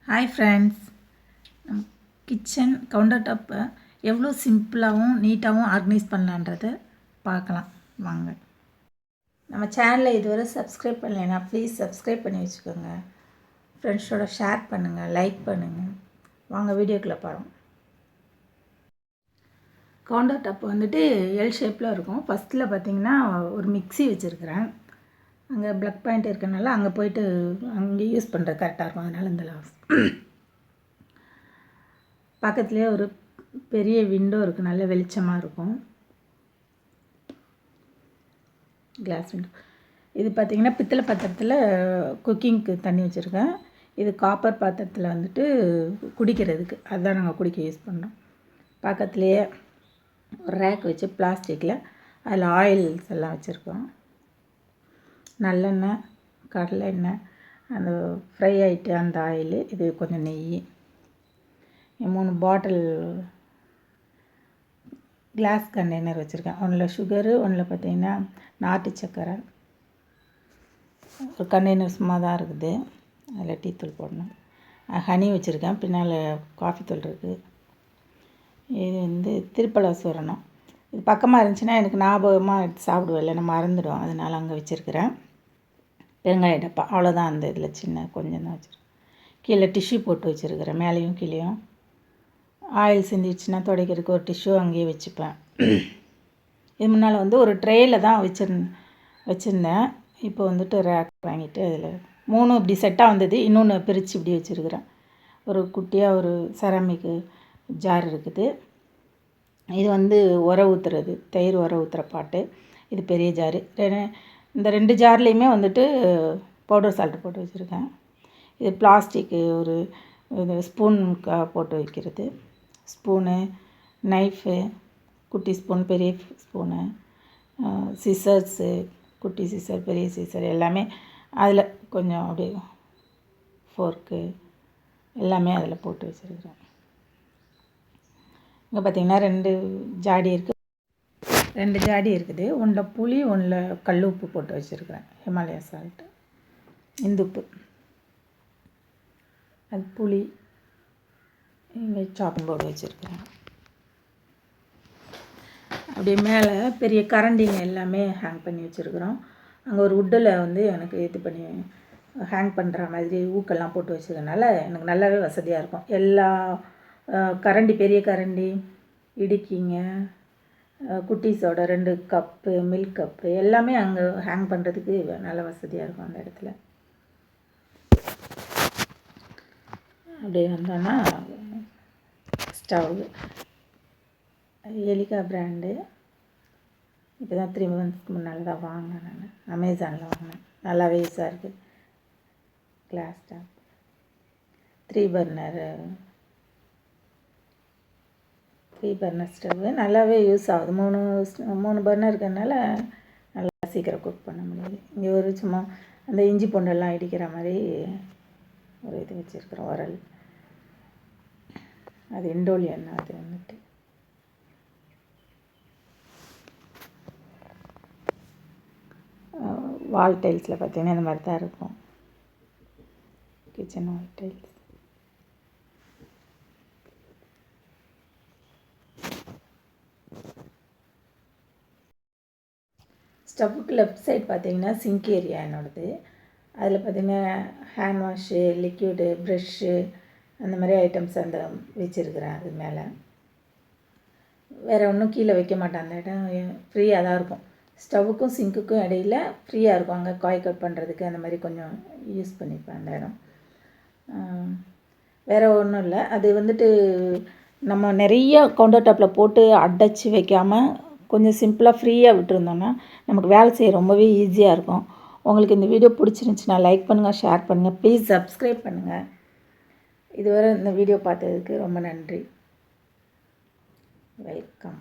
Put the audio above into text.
Hi friends, நம்ம kitchen counter டாப்பை எவ்வளோ சிம்பிளாகவும் நீட்டாகவும் organise பண்ணலான்றதை பார்க்கலாம் வாங்க. நம்ம சேனலை இதுவரை சப்ஸ்கிரைப் பண்ணலைன்னா ப்ளீஸ் சப்ஸ்கிரைப் பண்ணி வச்சுக்கோங்க. ஃப்ரெண்ட்ஸோட ஷேர் பண்ணுங்கள், லைக் பண்ணுங்கள். வாங்க வீடியோக்குள்ளே போகிறோம். கவுண்டர் டாப் வந்துட்டு எல் ஷேப்பில் இருக்கும். ஃபஸ்ட்டில் பார்த்திங்கன்னா ஒரு மிக்ஸி வச்சுருக்கிறேன். அங்கே ப்ளக் பாயிண்ட் இருக்கனால அங்கே போய்ட்டு அங்கே யூஸ் பண்ணுறது கரெக்டாக இருக்கும். அதனால் இந்த லாஸ் பக்கத்துலேயே ஒரு பெரிய விண்டோ இருக்குது, நல்ல வெளிச்சமாக இருக்கும், கிளாஸ் விண்டோ. இது பார்த்திங்கன்னா பித்தளை பாத்திரத்தில் குக்கிங்க்கு தண்ணி வச்சுருக்கேன். இது காப்பர் பாத்திரத்தில் வந்துட்டு குடிக்கிறதுக்கு, அதுதான் நாங்கள் குடிக்க யூஸ் பண்ணுறோம். பக்கத்துலேயே ஒரு ரேக் வச்சு பிளாஸ்டிக்கில் அதில் ஆயில்ஸ் எல்லாம் வச்சுருக்கோம். நல்லெண்ணெய், கடலை எண்ணெய், அந்த ஃப்ரை ஆகிட்டு அந்த ஆயில், இது கொஞ்சம் நெய், 3 பாட்டில் கிளாஸ் கண்டெய்னர் வச்சுருக்கேன். ஒன்றில் சுகரு, ஒன்றில் பார்த்திங்கன்னா நாட்டு சக்கரை. ஒரு கண்டெய்னர் சும்மா தான் இருக்குது, அதில் டீ தூள் போடணும். ஹனி வச்சுருக்கேன், பின்னால் காஃபி தூள் இருக்குது. இது வந்து திருப்பலா சூரணம். இது பக்கமாக இருந்துச்சுன்னா எனக்கு ஞாபகமாக எடுத்து சாப்பிடுவேன், இல்லைன்னா மறந்துடும், அதனால் அங்கே வச்சுருக்கிறேன். பெருங்காய டப்பா அவ்வளோதான். அந்த இதில் சின்ன கொஞ்சம் தான் வச்சுருக்கேன். கீழே டிஷ்யூ போட்டு வச்சுருக்கிறேன், மேலேயும் கீழேயும். ஆயில் சிந்திடுச்சுன்னா துடைக்கிறதுக்கு ஒரு டிஷ்யூ அங்கேயே வச்சுப்பேன். இது முன்னால் வந்து ஒரு ட்ரேயில் தான் வச்சுருந்தேன். இப்போ வந்துட்டு ரேக் வாங்கிட்டு அதில் 3 இப்படி செட்டாக வந்தது, இன்னொன்று பிரித்து இப்படி வச்சுருக்கிறேன். ஒரு குட்டியாக ஒரு செராமிக்கு ஜார் இருக்குது. இது வந்து ஊற்றுறது, தயிர் ஊற்றுற பாட்டு. இது பெரிய ஜாரு. இந்த 2 ஜார்லேயுமே வந்துட்டு பவுடர் சால்ட்டு போட்டு வச்சுருக்கேன். இது பிளாஸ்டிக்கு ஒரு இது ஸ்பூன் போட்டு வைக்கிறது. ஸ்பூனு, நைஃபு, குட்டி ஸ்பூன், பெரிய ஸ்பூனு, சிசர்ஸு, குட்டி சிசர், பெரிய சிசர் எல்லாமே அதில் கொஞ்சம் அப்படியே ஃபோர்க்கு எல்லாமே அதில் போட்டு வச்சுருக்கிறேன். இங்கே பார்த்திங்கன்னா 2 ஜாடி இருக்குது. 2 ஜாடி இருக்குது. ஒன்றில் புளி, ஒன்றில் கல் உப்பு போட்டு வச்சுருக்கிறேன். ஹிமாலயா சால்ட்டு, இந்துப்பு, அது புளி. இங்கே சாப்பிங் போர்டு வச்சுருக்கிறேன். அப்படியே மேலே பெரிய கரண்டிங்க எல்லாமே ஹேங் பண்ணி வச்சுருக்குறோம். அங்கே ஒரு வுட்டில் வந்து எனக்கு இது பண்ணி ஹேங் பண்ணுற மாதிரி ஊக்கெல்லாம் போட்டு வச்சுருக்கனால எனக்கு நல்லாவே வசதியாக இருக்கும். எல்லா கரண்டி, பெரிய கரண்டி, இடுக்கிங்க, குட்டீஸோட 2 கப்பு, மில்க் கப்பு எல்லாமே அங்கே ஹேங் பண்ணுறதுக்கு நல்ல வசதியாக இருக்கும் அந்த இடத்துல. அப்படியே வந்தோன்னா ஸ்டவ், எலிகா பிராண்டு. இப்போ தான் 3 மந்த்ஸ்க்கு முன்னால் தான் வாங்கினேன், நான் அமேசானில் வாங்கினேன். நல்லாவே யூஸாக இருக்குது. கிளாஸ் டாப், 3 பர்னர் ஸ்டவ்வு நல்லாவே யூஸ் ஆகுது. 3 பர்னர் இருக்கிறதுனால நல்லா சீக்கிரம் குக் பண்ண முடியுது. இங்கே ஒரு சும்மா அந்த இஞ்சி பூண்டெல்லாம் இடிக்கிற மாதிரி ஒரு இது வச்சுருக்குறோம், உரல். அது இண்டோலியன். அது வந்துட்டு வால் டைல்ஸில் பார்த்திங்கன்னா இந்த மாதிரி தான் இருக்கும், கிச்சன் வால் டைல்ஸ். ஸ்டவ்வுக்கு லெஃப்ட் சைட் பார்த்திங்கன்னா சிங்க் ஏரியா என்னோடது. அதில் பார்த்திங்கன்னா ஹேண்ட் வாஷு, லிக்யூடு, ப்ரெஷ்ஷு அந்த மாதிரி ஐட்டம்ஸ் அந்த வச்சுருக்கிறேன். அது மேலே வேறு ஒன்றும் கீழே வைக்க மாட்டேன். அந்த இடம் ஃப்ரீயாக தான் இருக்கும். ஸ்டவ்வுக்கும் சிங்க்குக்கும் இடையில் ஃப்ரீயாக இருக்கும். அங்கே காய் கட் பண்ணுறதுக்கு அந்த மாதிரி கொஞ்சம் யூஸ் பண்ணிப்பேன் அந்த இடம். வேறு ஒன்றும் இல்லை. அது வந்துட்டு நம்ம நிறைய கவுண்டர் டாப்பில் போட்டு அடைச்சி வைக்காமல் கொஞ்சம் சிம்பிளாக ஃப்ரீயாக விட்டுருந்தோன்னா நமக்கு வேலை செய்ய ரொம்பவே ஈஸியாக இருக்கும். உங்களுக்கு இந்த வீடியோ பிடிச்சிருந்துச்சுன்னா லைக் பண்ணுங்கள், ஷேர் பண்ணுங்கள், ப்ளீஸ் சப்ஸ்கிரைப் பண்ணுங்கள். இதுவரை இந்த வீடியோ பார்த்ததுக்கு ரொம்ப நன்றி. வெல்கம்.